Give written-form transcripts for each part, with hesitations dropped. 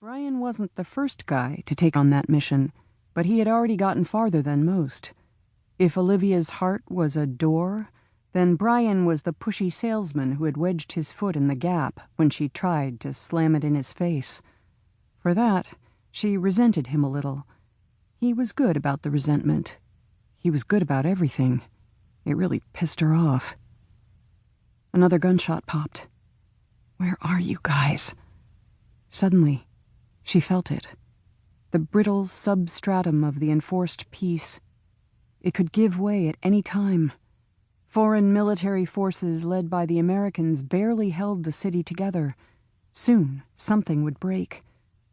Brian wasn't the first guy to take on that mission, but he had already gotten farther than most. If Olivia's heart was a door, then Brian was the pushy salesman who had wedged his foot in the gap when she tried to slam it in his face. For that, she resented him a little. He was good about the resentment. He was good about everything. It really pissed her off. Another gunshot popped. Where are you guys? Suddenly, she felt it. The brittle substratum of the enforced peace. It could give way at any time. Foreign military forces led by the Americans barely held the city together. Soon, something would break.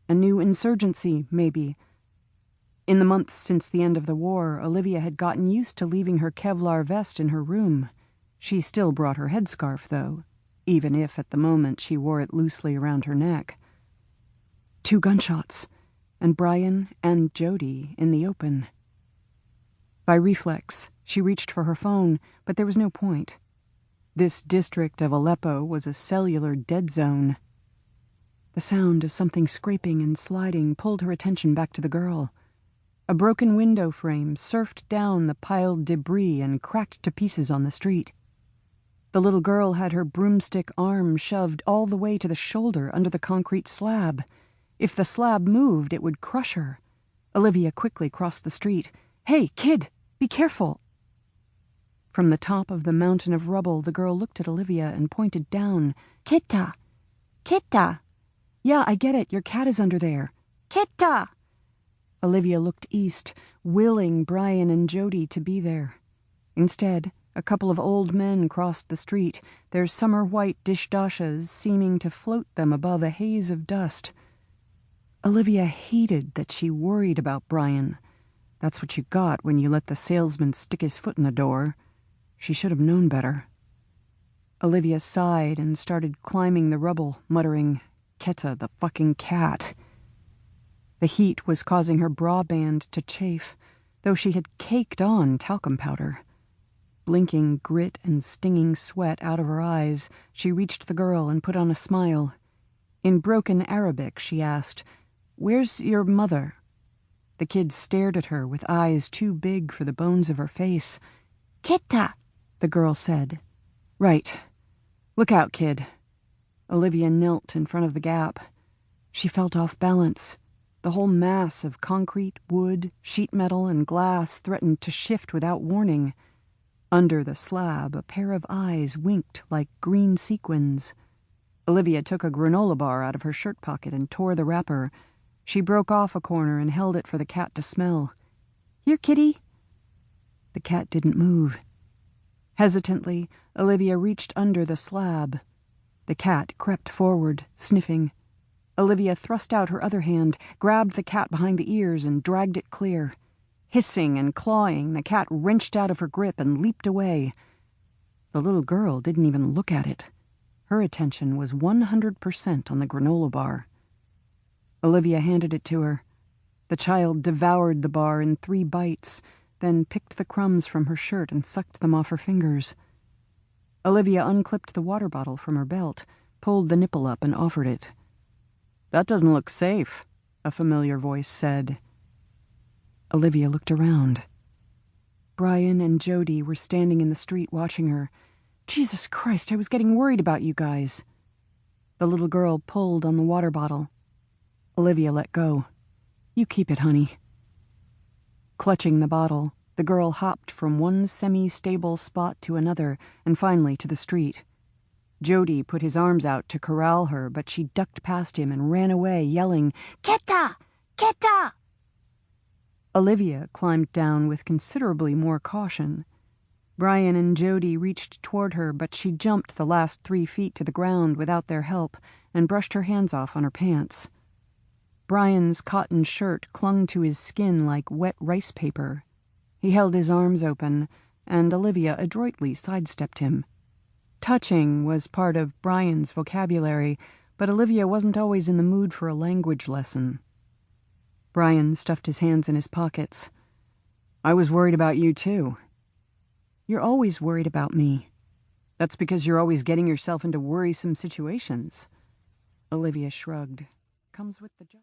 A new insurgency, maybe. In the months since the end of the war, Olivia had gotten used to leaving her Kevlar vest in her room. She still brought her headscarf, though, even if at the moment she wore it loosely around her neck. 2 gunshots, and Brian and Jody in the open. By reflex, she reached for her phone, but there was no point. This district of Aleppo was a cellular dead zone. The sound of something scraping and sliding pulled her attention back to the girl. A broken window frame surfed down the piled debris and cracked to pieces on the street. The little girl had her broomstick arm shoved all the way to the shoulder under the concrete slab. If the slab moved, it would crush her. Olivia quickly crossed the street. "Hey, kid, be careful!" From the top of the mountain of rubble, the girl looked at Olivia and pointed down. "Kitta! Kitta! Yeah, I get it. Your cat is under there. Kitta!" Olivia looked east, willing Brian and Jody to be there. Instead, a couple of old men crossed the street, their summer white dishdashas seeming to float them above a haze of dust. Olivia hated that she worried about Brian. That's what you got when you let the salesman stick his foot in the door. She should have known better. Olivia sighed and started climbing the rubble, muttering, "Ketta, the fucking cat." The heat was causing her bra band to chafe, though she had caked on talcum powder. Blinking grit and stinging sweat out of her eyes, she reached the girl and put on a smile. In broken Arabic, she asked, "Where's your mother?" The kid stared at her with eyes too big for the bones of her face. "Kitta," the girl said. "Right. Look out, kid." Olivia knelt in front of the gap. She felt off balance. The whole mass of concrete, wood, sheet metal, and glass threatened to shift without warning. Under the slab, a pair of eyes winked like green sequins. Olivia took a granola bar out of her shirt pocket and tore the wrapper. She broke off a corner and held it for the cat to smell. "Here, kitty." The cat didn't move. Hesitantly, Olivia reached under the slab. The cat crept forward, sniffing. Olivia thrust out her other hand, grabbed the cat behind the ears, and dragged it clear. Hissing and clawing, the cat wrenched out of her grip and leaped away. The little girl didn't even look at it. Her attention was 100% on the granola bar. Olivia handed it to her. The child devoured the bar in 3 bites, then picked the crumbs from her shirt and sucked them off her fingers. Olivia unclipped the water bottle from her belt, pulled the nipple up, and offered it. "That doesn't look safe," a familiar voice said. Olivia looked around. Brian and Jody were standing in the street watching her. "Jesus Christ, I was getting worried about you guys." The little girl pulled on the water bottle. Olivia let go. "You keep it, honey." Clutching the bottle, the girl hopped from one semi-stable spot to another, and finally to the street. Jody put his arms out to corral her, but she ducked past him and ran away, yelling, "Kitta! Kitta!" Olivia climbed down with considerably more caution. Brian and Jody reached toward her, but she jumped the last 3 feet to the ground without their help and brushed her hands off on her pants. Brian's cotton shirt clung to his skin like wet rice paper. He held his arms open, and Olivia adroitly sidestepped him. Touching was part of Brian's vocabulary, but Olivia wasn't always in the mood for a language lesson. Brian stuffed his hands in his pockets. "I was worried about you, too." "You're always worried about me." "That's because you're always getting yourself into worrisome situations." Olivia shrugged. "Comes with the job."